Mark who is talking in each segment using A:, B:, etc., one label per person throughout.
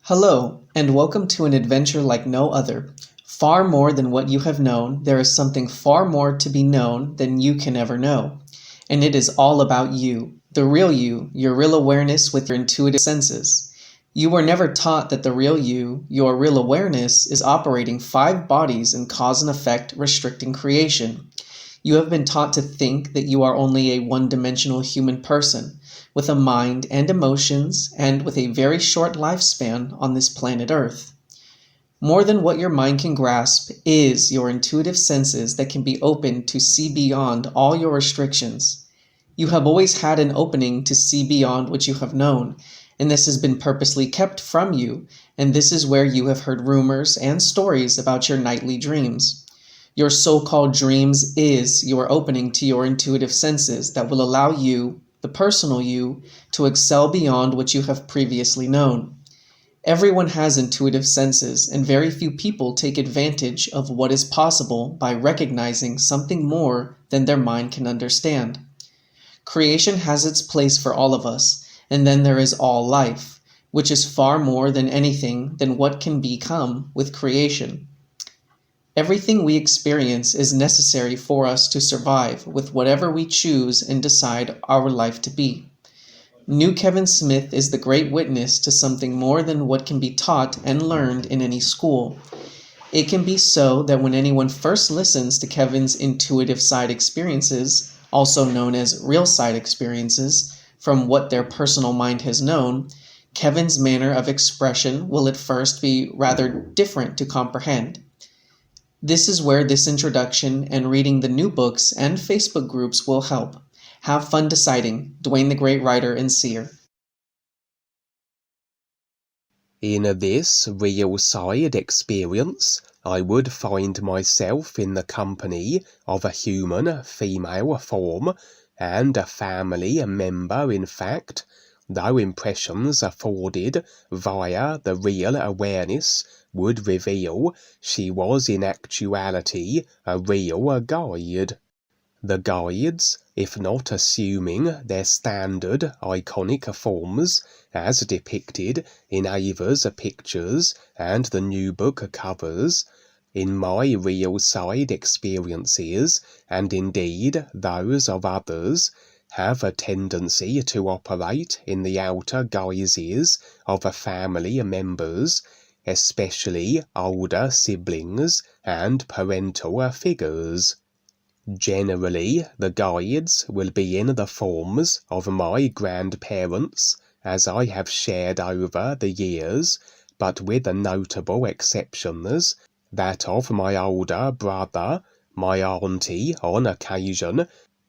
A: Hello, and welcome to an adventure like no other. Far more than what you have known, there is something far more to be known than you can ever know. And it is all about you, the real you, your real awareness with your intuitive senses. You were never taught that the real you, your real awareness, is operating 5 bodies in cause and effect, restricting creation. You have been taught to think that you are only a one-dimensional human person, with a mind and emotions, and with a very short lifespan on this planet Earth. More than what your mind can grasp is your intuitive senses that can be opened to see beyond all your restrictions. You have always had an opening to see beyond what you have known, and this has been purposely kept from you, and this is where you have heard rumors and stories about your nightly dreams. Your so-called dreams is your opening to your intuitive senses that will allow you, the personal you, to excel beyond what you have previously known. Everyone has intuitive senses, and very few people take advantage of what is possible by recognizing something more than their mind can understand. Creation has its place for all of us, and then there is all life, which is far more than anything than what can become with creation. Everything we experience is necessary for us to survive with whatever we choose and decide our life to be. New Kevin Smith is the great witness to something more than what can be taught and learned in any school. It can be so that when anyone first listens to Kevin's intuitive side experiences, also known as real side experiences, from what their personal mind has known, Kevin's manner of expression will at first be rather different to comprehend. This is where this introduction and reading the new books and Facebook groups will help. Have fun deciding. DUANE the Great Writer and Seer.
B: In this real side experience, I would find myself in the company of a human female form and a family member, in fact, though impressions afforded via the real awareness would reveal she was in actuality a real guide. The guides, if not assuming their standard iconic forms as depicted in Ava's pictures and the new book covers, in my real side experiences, and indeed those of others, have a tendency to operate in the outer guises of family members, especially older siblings and parental figures. Generally, the guides will be in the forms of my grandparents, as I have shared over the years, but with the notable exceptions, that of my older brother, my auntie on occasion,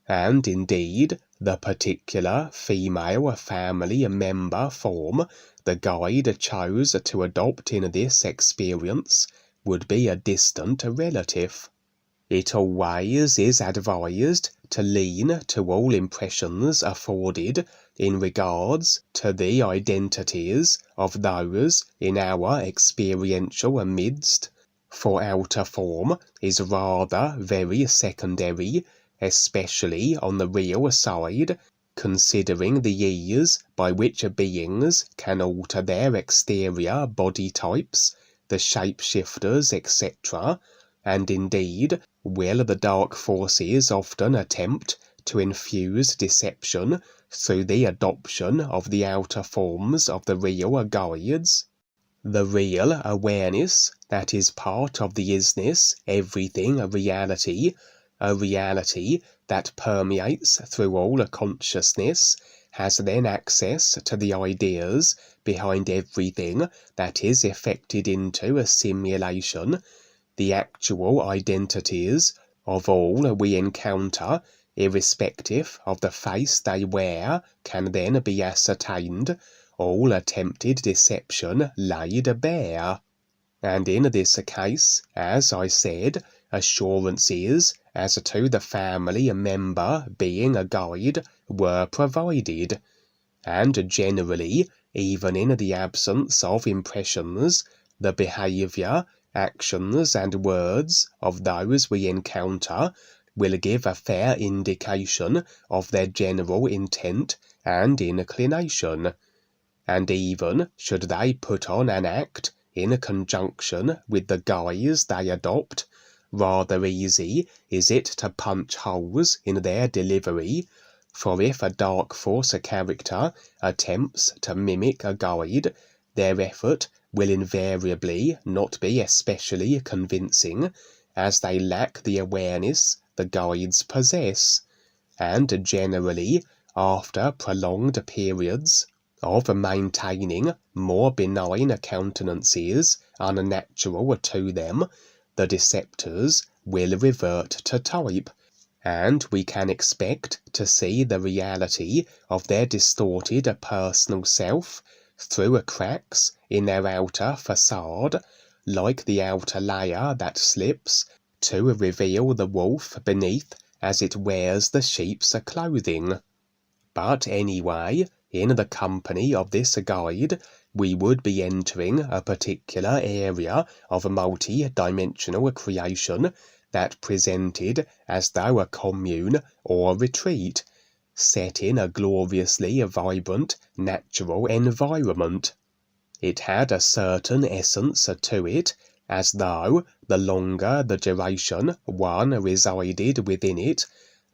B: and indeed the particular female family member form the guide chose to adopt in this experience would be a distant relative. It always is advised to lean to all impressions afforded in regards to the identities of those in our experiential midst, for outer form is rather very secondary, especially on the real side, considering the ease by which beings can alter their exterior body types, the shapeshifters, etc., and indeed will the dark forces often attempt to infuse deception through the adoption of the outer forms of the real guides. The real awareness that is part of the isness everything a reality that permeates through all consciousness, has then access to the ideas behind everything that is effected into a simulation. The actual identities of all we encounter, irrespective of the face they wear, can then be ascertained, all attempted deception laid bare. And in this case, as I said, assurances as to the family member being a guide were provided, and generally, even in the absence of impressions, the behaviour, actions and words of those we encounter will give a fair indication of their general intent and inclination. and even should they put on an act in conjunction with the guise they adopt, rather easy is it to punch holes in their delivery, for if a dark force character attempts to mimic a guide, their effort will invariably not be especially convincing, as they lack the awareness the guides possess, and generally, after prolonged periods of maintaining more benign countenances unnatural to them, the deceptors will revert to type, and we can expect to see the reality of their distorted personal self through cracks in their outer facade, like the outer layer that slips to reveal the wolf beneath as it wears the sheep's clothing. But anyway, in the company of this guide, we would be entering a particular area of multi-dimensional creation that presented as though a commune or retreat, set in a gloriously vibrant natural environment. It had a certain essence to it, as though the longer the duration one resided within it,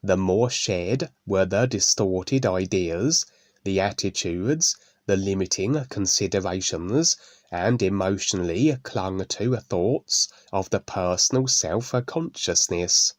B: the more shared were the distorted ideas, the attitudes, the limiting considerations, and emotionally clung to thoughts of the personal self-consciousness.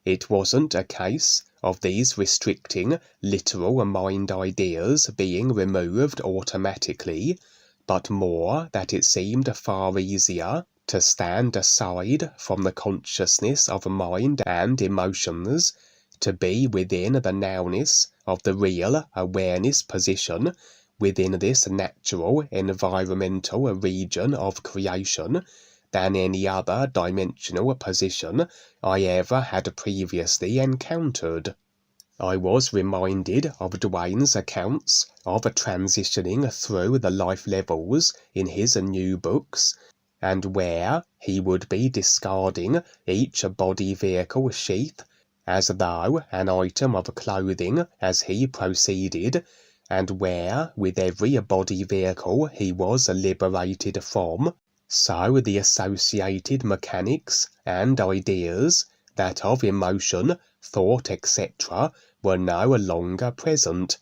B: It wasn't a case of these restricting literal mind ideas being removed automatically, but more that it seemed far easier to stand aside from the consciousness of mind and emotions, to be within the nowness of the real awareness position within this natural environmental region of creation, than any other dimensional position I ever had previously encountered. I was reminded of DUANE's accounts of transitioning through the life levels in his new books, and where he would be discarding each body vehicle sheath as though an item of clothing as he proceeded, and where with every body vehicle he was liberated from, so the associated mechanics and ideas, that of emotion, thought, etc., were no longer present,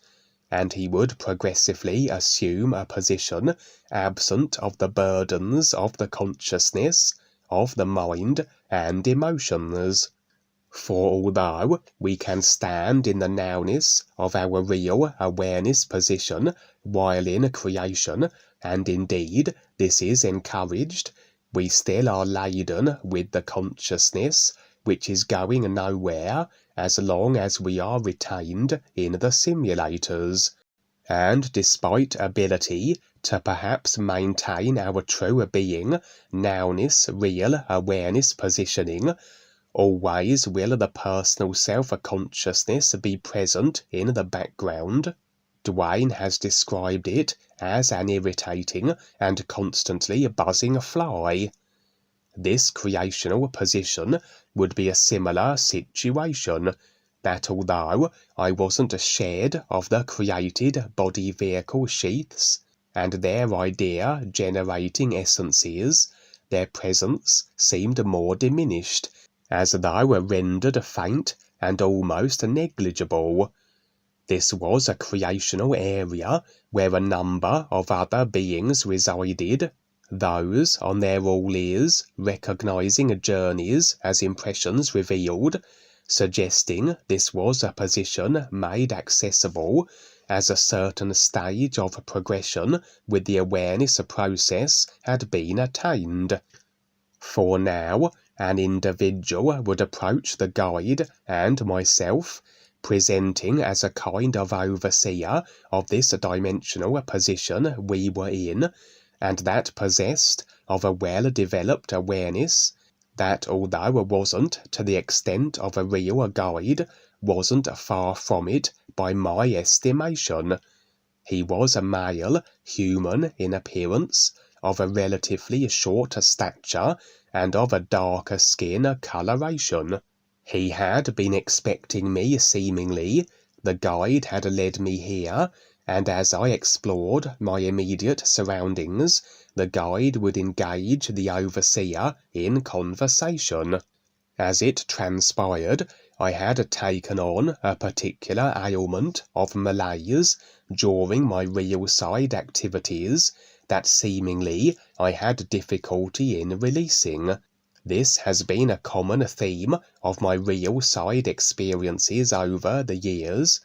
B: and he would progressively assume a position absent of the burdens of the consciousness, of the mind and emotions. For although we can stand in the nowness of our real awareness position while in creation, and indeed this is encouraged, we still are laden with the consciousness which is going nowhere as long as we are retained in the simulators. And despite ability to perhaps maintain our true being, nowness, real awareness positioning, always will the personal self-consciousness be present in the background. DUANE has described it as an irritating and constantly buzzing fly. This creational position would be a similar situation, that although I wasn't shared of the created body vehicle sheaths, and their idea generating essences, their presence seemed more diminished, as though rendered faint and almost negligible. This was a creational area where a number of other beings resided, those on their all-ears recognizing journeys as impressions revealed, suggesting this was a position made accessible as a certain stage of progression with the awareness process had been attained. For now, an individual would approach the guide and myself, presenting as a kind of overseer of this dimensional position we were in, and that possessed of a well-developed awareness, that although wasn't to the extent of a real guide, wasn't far from it by my estimation. He was a male, human in appearance, of a relatively short stature, and of a darker skin coloration. He had been expecting me seemingly, the guide had led me here, and as I explored my immediate surroundings, the guide would engage the overseer in conversation. As it transpired, I had taken on a particular ailment of malaise during my real side activities that seemingly I had difficulty in releasing. This has been a common theme of my real side experiences over the years.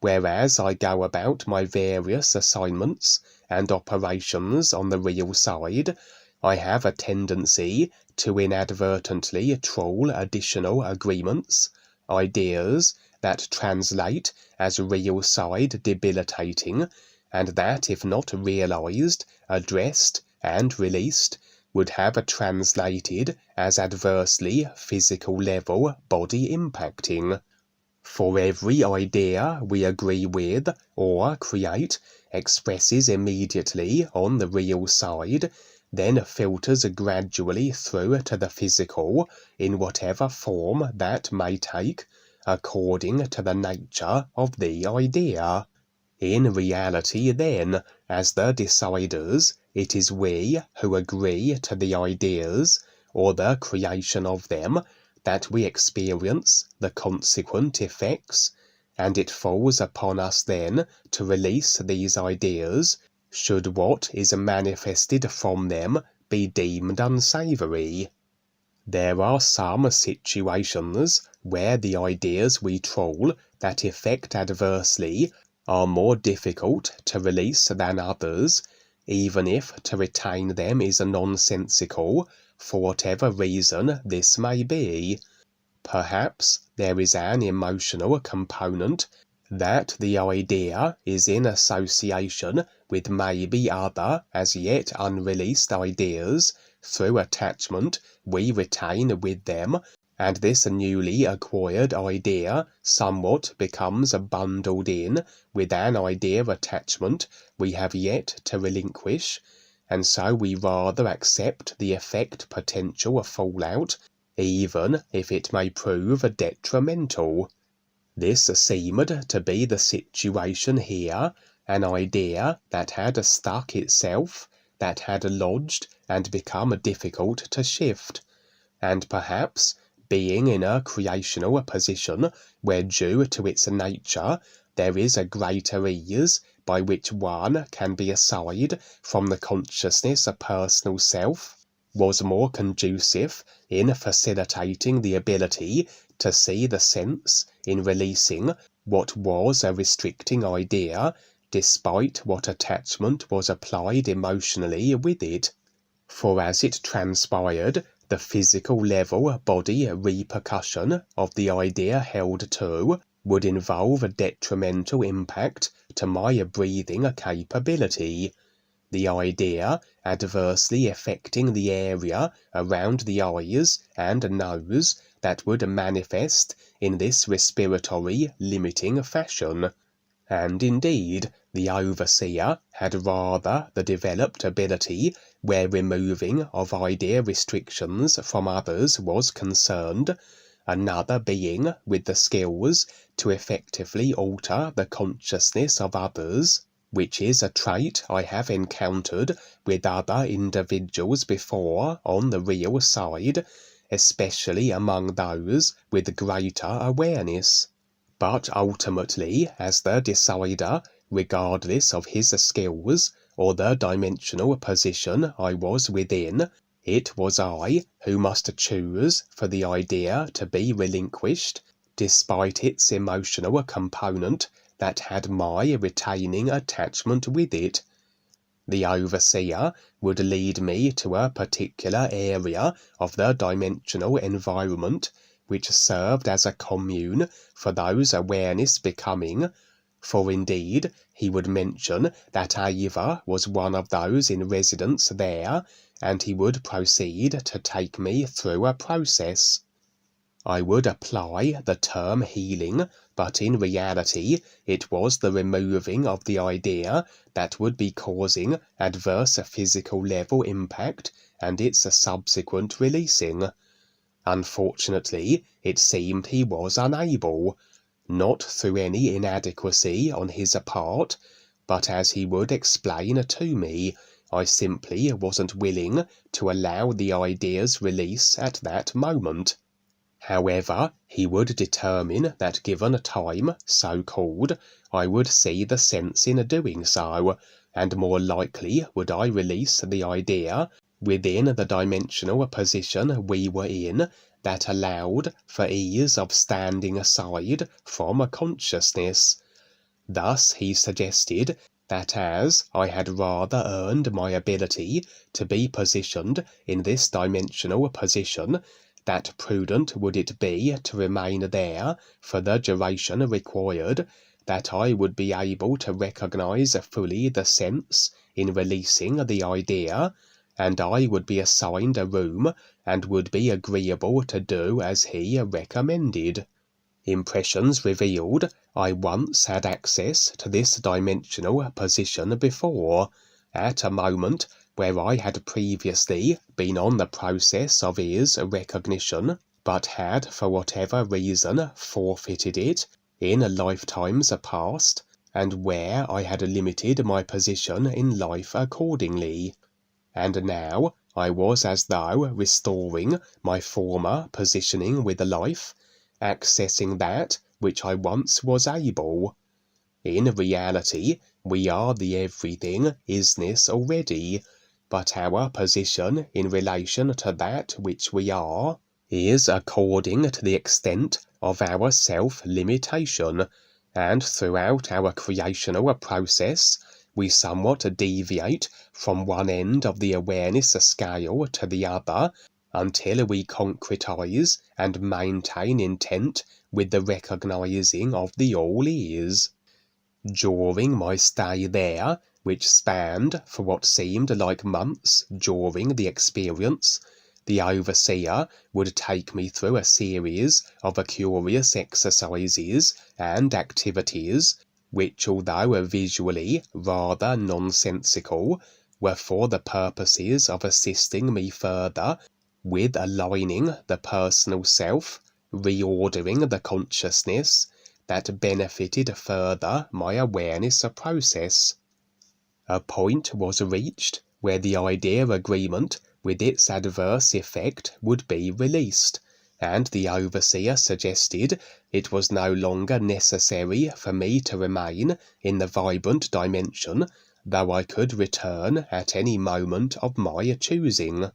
B: Whereas I go about my various assignments and operations on the real side, I have a tendency to inadvertently trawl additional agreements, ideas that translate as real side debilitating, and that if not realized, addressed, and released, would have translated as adversely physical level body impacting. For every idea we agree with or create expresses immediately on the real side, then filters gradually through to the physical in whatever form that may take, according to the nature of the idea. In reality, then, as the deciders, it is we who agree to the ideas, or the creation of them, that we experience the consequent effects, and it falls upon us then to release these ideas, should what is manifested from them be deemed unsavoury. There are some situations where the ideas we trawl that affect adversely are more difficult to release than others, even if to retain them is nonsensical, for whatever reason this may be. Perhaps there is an emotional component, that the idea is in association with maybe other as yet unreleased ideas, through attachment we retain with them, and this newly acquired idea somewhat becomes bundled in with an idea attachment we have yet to relinquish, and so we rather accept the effect potential fallout, even if it may prove detrimental. This seemed to be the situation here, an idea that had stuck itself, that had lodged and become difficult to shift, and perhaps, being in a creational position where due to its nature there is a greater ease by which one can be aside from the consciousness of personal self, was more conducive in facilitating the ability to see the sense in releasing what was a restricting idea, despite what attachment was applied emotionally with it. For as it transpired, the physical level body repercussion of the idea held to would involve a detrimental impact to my breathing capability. The idea adversely affecting the area around the eyes and nose that would manifest in this respiratory limiting fashion. And indeed, the overseer had rather the developed ability where removing of idea restrictions from others was concerned, another being with the skills to effectively alter the consciousness of others, which is a trait I have encountered with other individuals before on the real side, especially among those with greater awareness. But ultimately, as the decider, regardless of his skills or the dimensional position I was within, it was I who must choose for the idea to be relinquished, despite its emotional component that had my retaining attachment with it. The overseer would lead me to a particular area of the dimensional environment which served as a commune for those awareness becoming, for indeed he would mention that Ava was one of those in residence there, and he would proceed to take me through a process. I would apply the term healing, but in reality it was the removing of the idea that would be causing adverse physical level impact and its subsequent releasing. Unfortunately, it seemed he was unable, not through any inadequacy on his part, but as he would explain to me, I simply wasn't willing to allow the idea's release at that moment. However, he would determine that given a time, so-called, I would see the sense in doing so, and more likely would I release the idea within the dimensional position we were in that allowed for ease of standing aside from consciousness. Thus he suggested that as I had rather earned my ability to be positioned in this dimensional position, that prudent would it be to remain there for the duration required, that I would be able to recognize fully the sense in releasing the idea, and I would be assigned a room and would be agreeable to do as he recommended. Impressions revealed I once had access to this dimensional position before, at a moment where I had previously been on the process of his recognition, but had for whatever reason forfeited it in lifetimes past, and where I had limited my position in life accordingly. And now I was as though restoring my former positioning with life, accessing that which I once was able. In reality, we are the everything isness already, but our position in relation to that which we are is according to the extent of our self-limitation, and throughout our creational process, we somewhat deviate from one end of the awareness scale to the other, until we concretize and maintain intent with the recognizing of the all-is. During my stay there, which spanned for what seemed like months during the experience, the overseer would take me through a series of curious exercises and activities, which, although visually rather nonsensical, were for the purposes of assisting me further with aligning the personal self, reordering the consciousness, that benefited further my awareness process. A point was reached where the idea agreement with its adverse effect would be released, and the overseer suggested it was no longer necessary for me to remain in the vibrant dimension, though I could return at any moment of my choosing.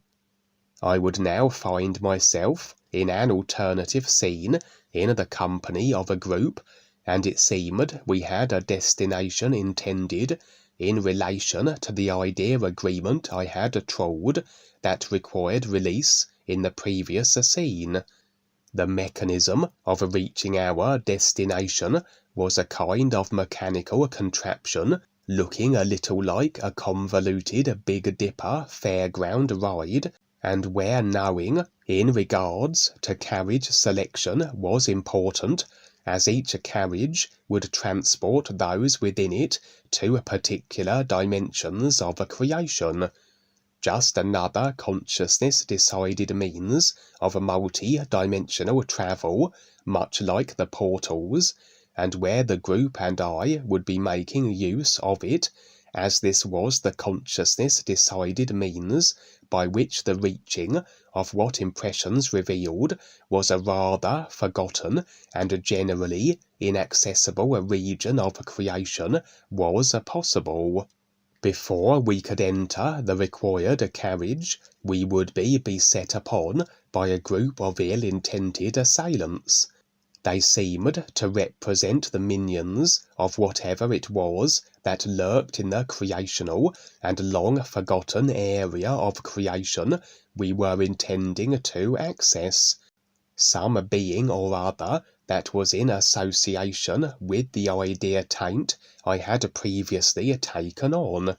B: I would now find myself in an alternative scene in the company of a group, and it seemed we had a destination intended in relation to the idea agreement I had trod that required release in the previous scene. The mechanism of reaching our destination was a kind of mechanical contraption, looking a little like a convoluted Big Dipper fairground ride, and where knowing in regards to carriage selection was important, as each carriage would transport those within it to particular dimensions of creation. Just another consciousness-decided means of multi-dimensional travel, much like the portals, and where the group and I would be making use of it, as this was the consciousness-decided means by which the reaching of what impressions revealed was a rather forgotten and generally inaccessible region of creation was possible. Before we could enter the required carriage, we would be beset upon by a group of ill-intended assailants. They seemed to represent the minions of whatever it was that lurked in the creational and long-forgotten area of creation we were intending to access. Some being or other that was in association with the idea taint I had previously taken on.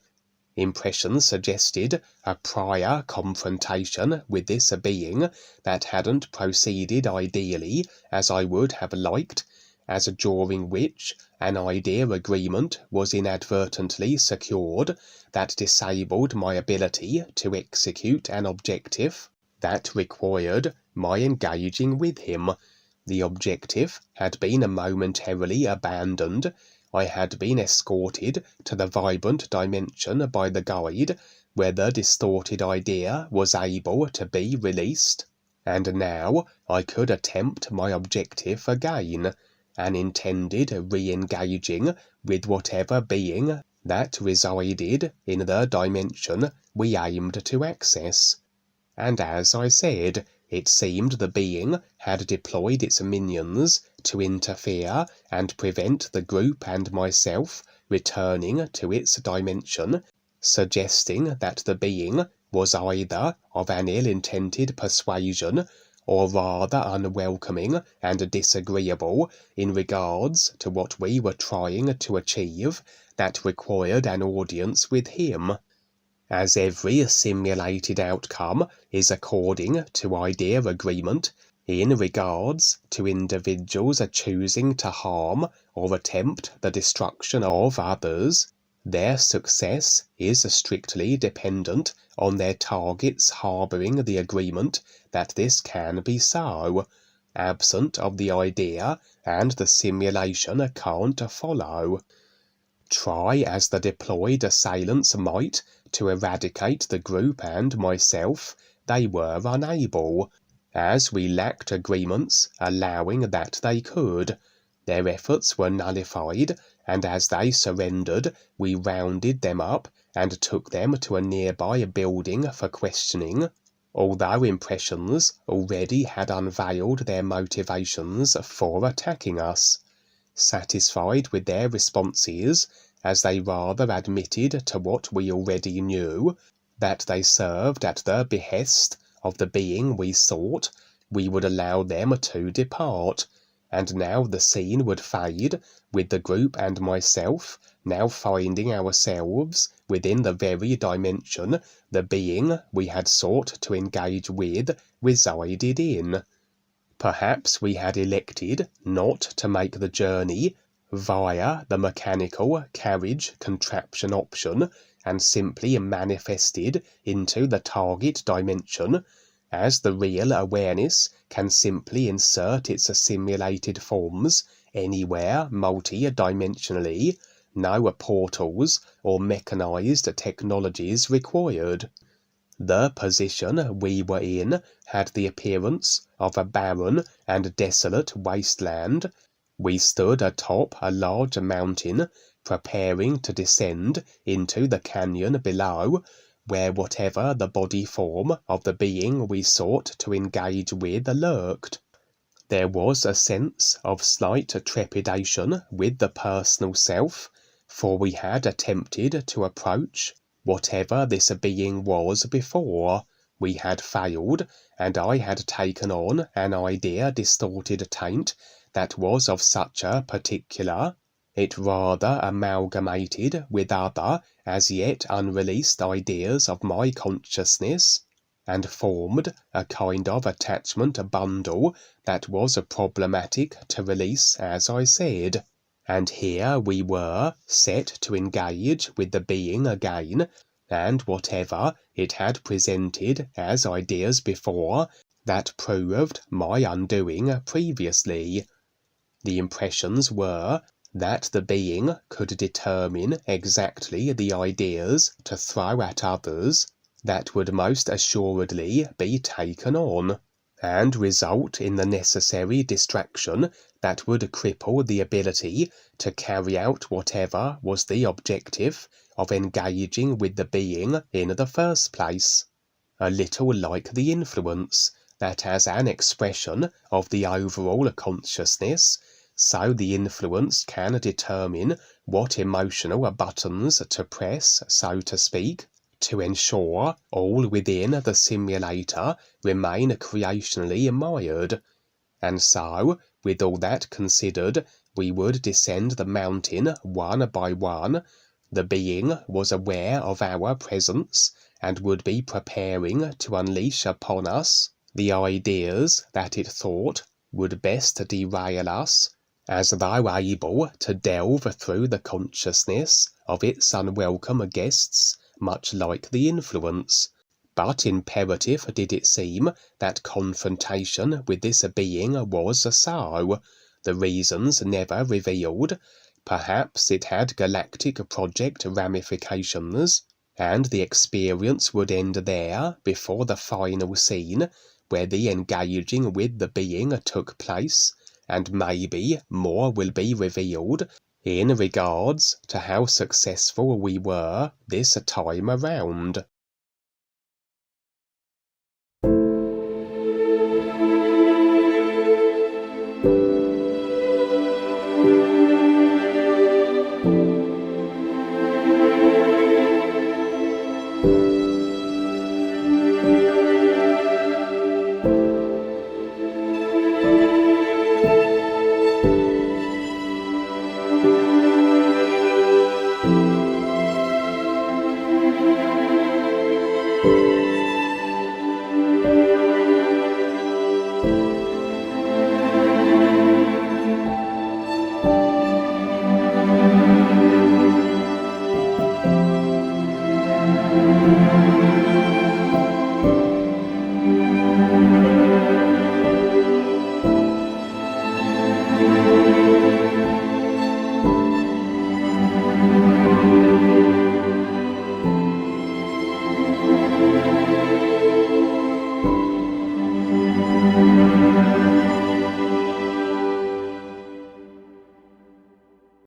B: Impression suggested a prior confrontation with this being that hadn't proceeded ideally as I would have liked, as during which an idea agreement was inadvertently secured that disabled my ability to execute an objective that required my engaging with him. The objective had been momentarily abandoned, I had been escorted to the vibrant dimension by the guide, where the distorted idea was able to be released, and now I could attempt my objective again, an intended re-engaging with whatever being that resided in the dimension we aimed to access. And as I said, it seemed the being had deployed its minions to interfere and prevent the group and myself returning to its dimension, suggesting that the being was either of an ill-intended persuasion or rather unwelcoming and disagreeable in regards to what we were trying to achieve that required an audience with him. As every simulated outcome is according to idea agreement in regards to individuals choosing to harm or attempt the destruction of others, their success is strictly dependent on their targets harbouring the agreement that this can be so. Absent of the idea, and the simulation can't follow. Try as the deployed assailants might to eradicate the group and myself, they were unable, as we lacked agreements allowing that they could. Their efforts were nullified, and as they surrendered, we rounded them up and took them to a nearby building for questioning, although impressions already had unveiled their motivations for attacking us. Satisfied with their responses, as they rather admitted to what we already knew, that they served at the behest of the being we sought, we would allow them to depart, and now the scene would fade, with the group and myself now finding ourselves within the very dimension the being we had sought to engage with resided in. Perhaps we had elected not to make the journey via the mechanical carriage contraption option and simply manifested into the target dimension, as the real awareness can simply insert its simulated forms anywhere multi-dimensionally, no portals or mechanized technologies required. The position we were in had the appearance of a barren and desolate wasteland. We stood atop a large mountain, preparing to descend into the canyon below, where whatever the body form of the being we sought to engage with lurked. There was a sense of slight trepidation with the personal self, for we had attempted to approach whatever this being was before. We had failed, and I had taken on an idea-distorted taint that was of such a particular, it rather amalgamated with other as yet unreleased ideas of my consciousness, and formed a kind of attachment bundle that was problematic to release, as I said. And here we were, set to engage with the being again, and whatever it had presented as ideas before, that proved my undoing previously. The impressions were that the being could determine exactly the ideas to throw at others that would most assuredly be taken on, and result in the necessary distraction that would cripple the ability to carry out whatever was the objective of engaging with the being in the first place. A little like the influence, that as an expression of the overall consciousness, so the influence can determine what emotional buttons to press, so to speak, to ensure all within the simulator remain creationally mired. And so, with all that considered, we would descend the mountain one by one. The being was aware of our presence, and would be preparing to unleash upon us the ideas that it thought would best derail us, as though able to delve through the consciousness of its unwelcome guests, much like the influence. But imperative did it seem that confrontation with this being was so, the reasons never revealed, Perhaps it had galactic project ramifications, and the experience would end there before the final scene where the engaging with the being took place, and maybe more will be revealed in regards to how successful we were this time around.